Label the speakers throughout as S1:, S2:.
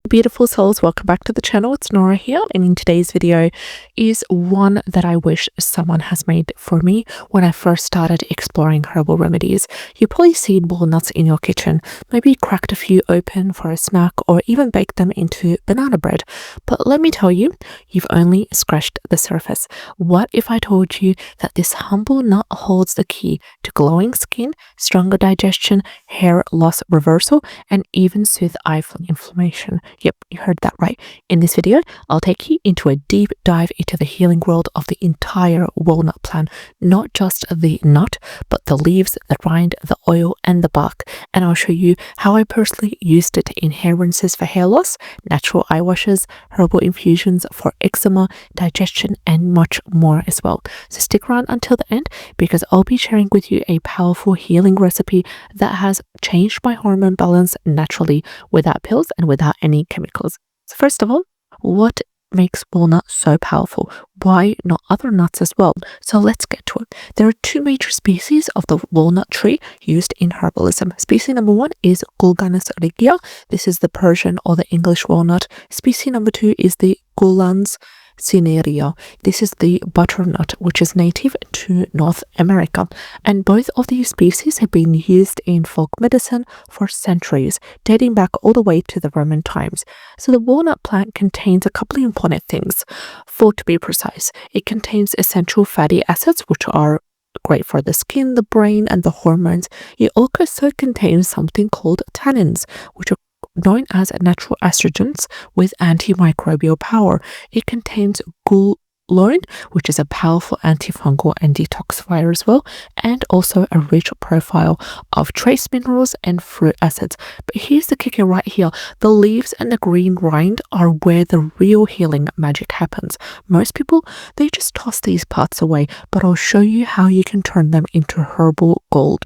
S1: Beautiful souls, welcome back to the channel. It's Nora here, and in today's video is one that I wish someone has made for me when I first started exploring herbal remedies. You probably seen walnuts in your kitchen, maybe cracked a few open for a snack or even baked them into banana bread. But let me tell you, you've only scratched the surface. What if I told you that this humble nut holds the key to glowing skin, stronger digestion, hair loss reversal, and even soothe eye inflammation? Yep, you heard that right. In this video, I'll take you into a deep dive into the healing world of the entire walnut plant, not just the nut, but the leaves, the rind, the oil, and the bark. And I'll show you how I personally used it in hair rinses for hair loss, natural eye washes, herbal infusions for eczema, digestion, and much more as well. So stick around until the end because I'll be sharing with you a powerful healing recipe that has changed my hormone balance naturally without pills and without any chemicals. So first of all, what makes walnut so powerful? Why not other nuts as well? So let's get to it. There are two major species of the walnut tree used in herbalism. Species number one is Gulganus regia. This is the Persian or the English walnut. Species number two is the Gulans cinerea. This is the butternut, which is native to North America. And both of these species have been used in folk medicine for centuries, dating back all the way to the Roman times. So the walnut plant contains a couple of important things. Four to be precise. It contains essential fatty acids, which are great for the skin, the brain, and the hormones. It also contains something called tannins, which are known as natural estrogens with antimicrobial power. It contains Juglone, which is a powerful antifungal and detoxifier as well, and also a rich profile of trace minerals and fruit acids. But here's the kicker right here. The leaves and the green rind are where the real healing magic happens. Most people, they just toss these parts away, but I'll show you how you can turn them into herbal gold.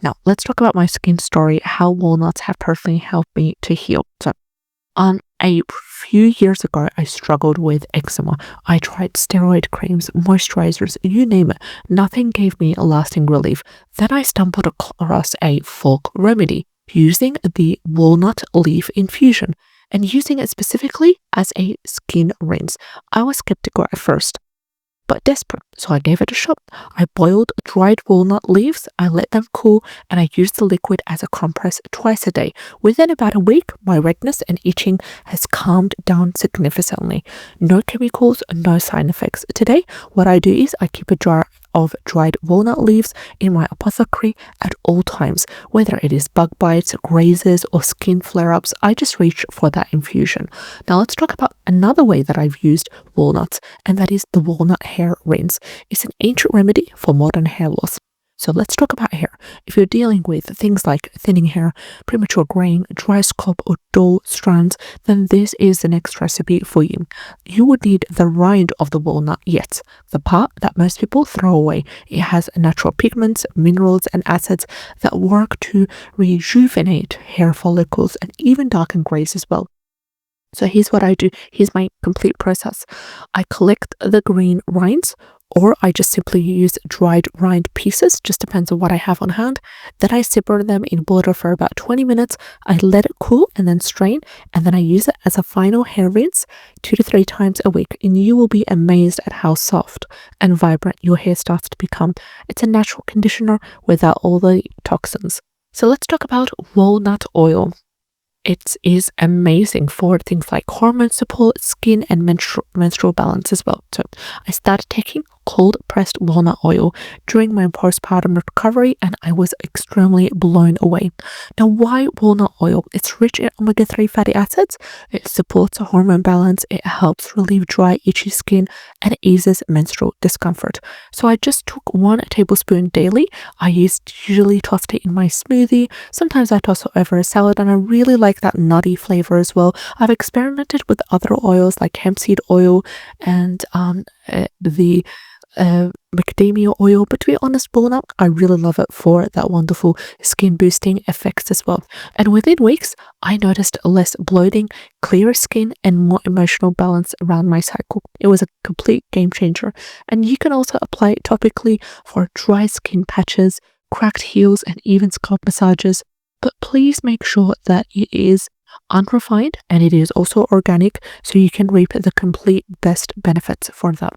S1: Now, let's talk about my skin story, how walnuts have personally helped me to heal. So, a few years ago, I struggled with eczema. I tried steroid creams, moisturizers, you name it. Nothing gave me a lasting relief. Then I stumbled across a folk remedy using the walnut leaf infusion and using it specifically as a skin rinse. I was skeptical at first, but desperate, so I gave it a shot. I boiled dried walnut leaves, I let them cool, and I used the liquid as a compress twice a day. Within about a week, my redness and itching has calmed down significantly. No chemicals, no side effects. Today, what I do is I keep a jar of dried walnut leaves in my apothecary at all times. Whether it is bug bites, grazes, or skin flare-ups, I just reach for that infusion. Now let's talk about another way that I've used walnuts, and that is the walnut hair rinse. It's an ancient remedy for modern hair loss. So let's talk about hair. If you're dealing with things like thinning hair, premature graying, dry scalp, or dull strands, then this is the next recipe for you. You would need the rind of the walnut, yes, the part that most people throw away. It has natural pigments, minerals, and acids that work to rejuvenate hair follicles and even darken grays as well. So here's what I do. Here's my complete process. I collect the green rinds, or I just simply use dried rind pieces, just depends on what I have on hand. Then I simmer them in water for about 20 minutes. I let it cool and then strain, and then I use it as a final hair rinse 2 to 3 times a week, and you will be amazed at how soft and vibrant your hair starts to become. It's a natural conditioner without all the toxins. So let's talk about walnut oil. It is amazing for things like hormone support, skin, and menstrual balance as well. So I started taking cold pressed walnut oil during my postpartum recovery, and I was extremely blown away. Now, why walnut oil? It's rich in omega-3 fatty acids, it supports a hormone balance, it helps relieve dry, itchy skin, and it eases menstrual discomfort. So I just took 1 tablespoon daily. I usually tossed it in my smoothie. Sometimes I toss it over a salad, and I really like that nutty flavor as well. I've experimented with other oils like hemp seed oil and the macadamia oil, but to be honest, walnut, I really love it for that wonderful skin boosting effects as well. And within weeks, I noticed less bloating, clearer skin, and more emotional balance around my cycle. It was a complete game changer. And you can also apply it topically for dry skin patches, cracked heels, and even scalp massages. But please make sure that it is unrefined, and it is also organic, so you can reap the complete best benefits for that.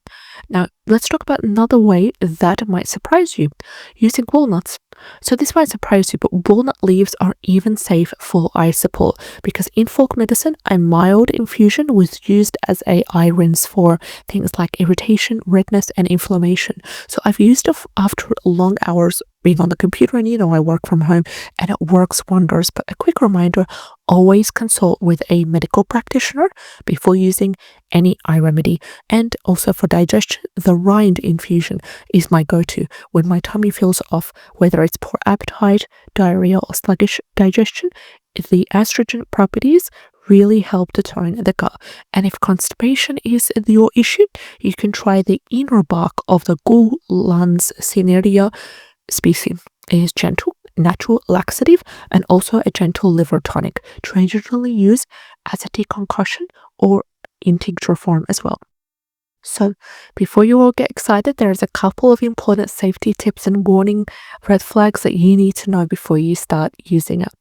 S1: Now, let's talk about another way that might surprise you, using walnuts. So this might surprise you, but walnut leaves are even safe for eye support because in folk medicine, a mild infusion was used as a eye rinse for things like irritation, redness, and inflammation. So I've used it after long hours being on the computer, and I work from home, and it works wonders. But a quick reminder, always consult with a medical practitioner before using any eye remedy. And also for digestion, the Rind infusion is my go-to when my tummy feels off, whether it's poor appetite, diarrhea, or sluggish digestion. The astringent properties really help to tone the gut. And if constipation is your issue, you can try the inner bark of the Juglone cinerea species. It is gentle, natural laxative, and also a gentle liver tonic, traditionally used as a tea concoction or in tincture form as well. So before you all get excited, there's a couple of important safety tips and warning red flags that you need to know before you start using it.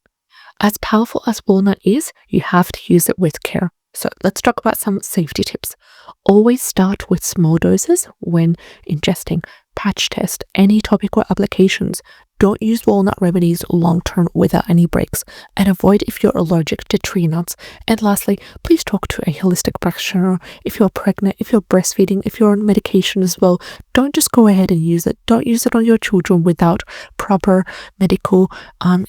S1: As powerful as walnut is, you have to use it with care. So let's talk about some safety tips. Always start with small doses when ingesting. Patch test any topical applications. Don't use walnut remedies long-term without any breaks, and avoid if you're allergic to tree nuts. And lastly, please talk to a holistic practitioner if you're pregnant, if you're breastfeeding, if you're on medication as well. Don't just go ahead and use it. Don't use it on your children without proper medical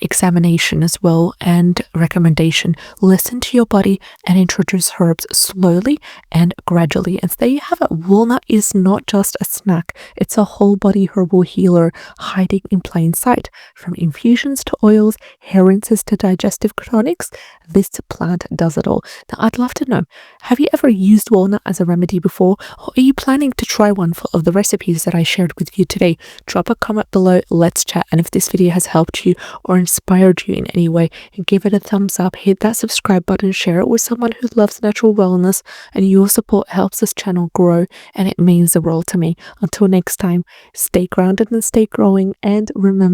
S1: examination as well and recommendation. Listen to your body and introduce herbs slowly and gradually. And there you have it. Walnut is not just a snack. It's a whole body herbal healer hiding in plain sight. From infusions to oils, hair rinses to digestive tonics, this plant does it all. Now, I'd love to know, have you ever used walnut as a remedy before, or are you planning to try one of the recipes that I shared with you today? Drop a comment below, let's chat, and if this video has helped you or inspired you in any way, give it a thumbs up, hit that subscribe button, share it with someone who loves natural wellness, and your support helps this channel grow, and it means the world to me. Until next time, stay grounded and stay growing, and remember,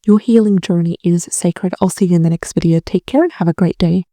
S1: your healing journey is sacred. I'll see you in the next video. Take care and have a great day.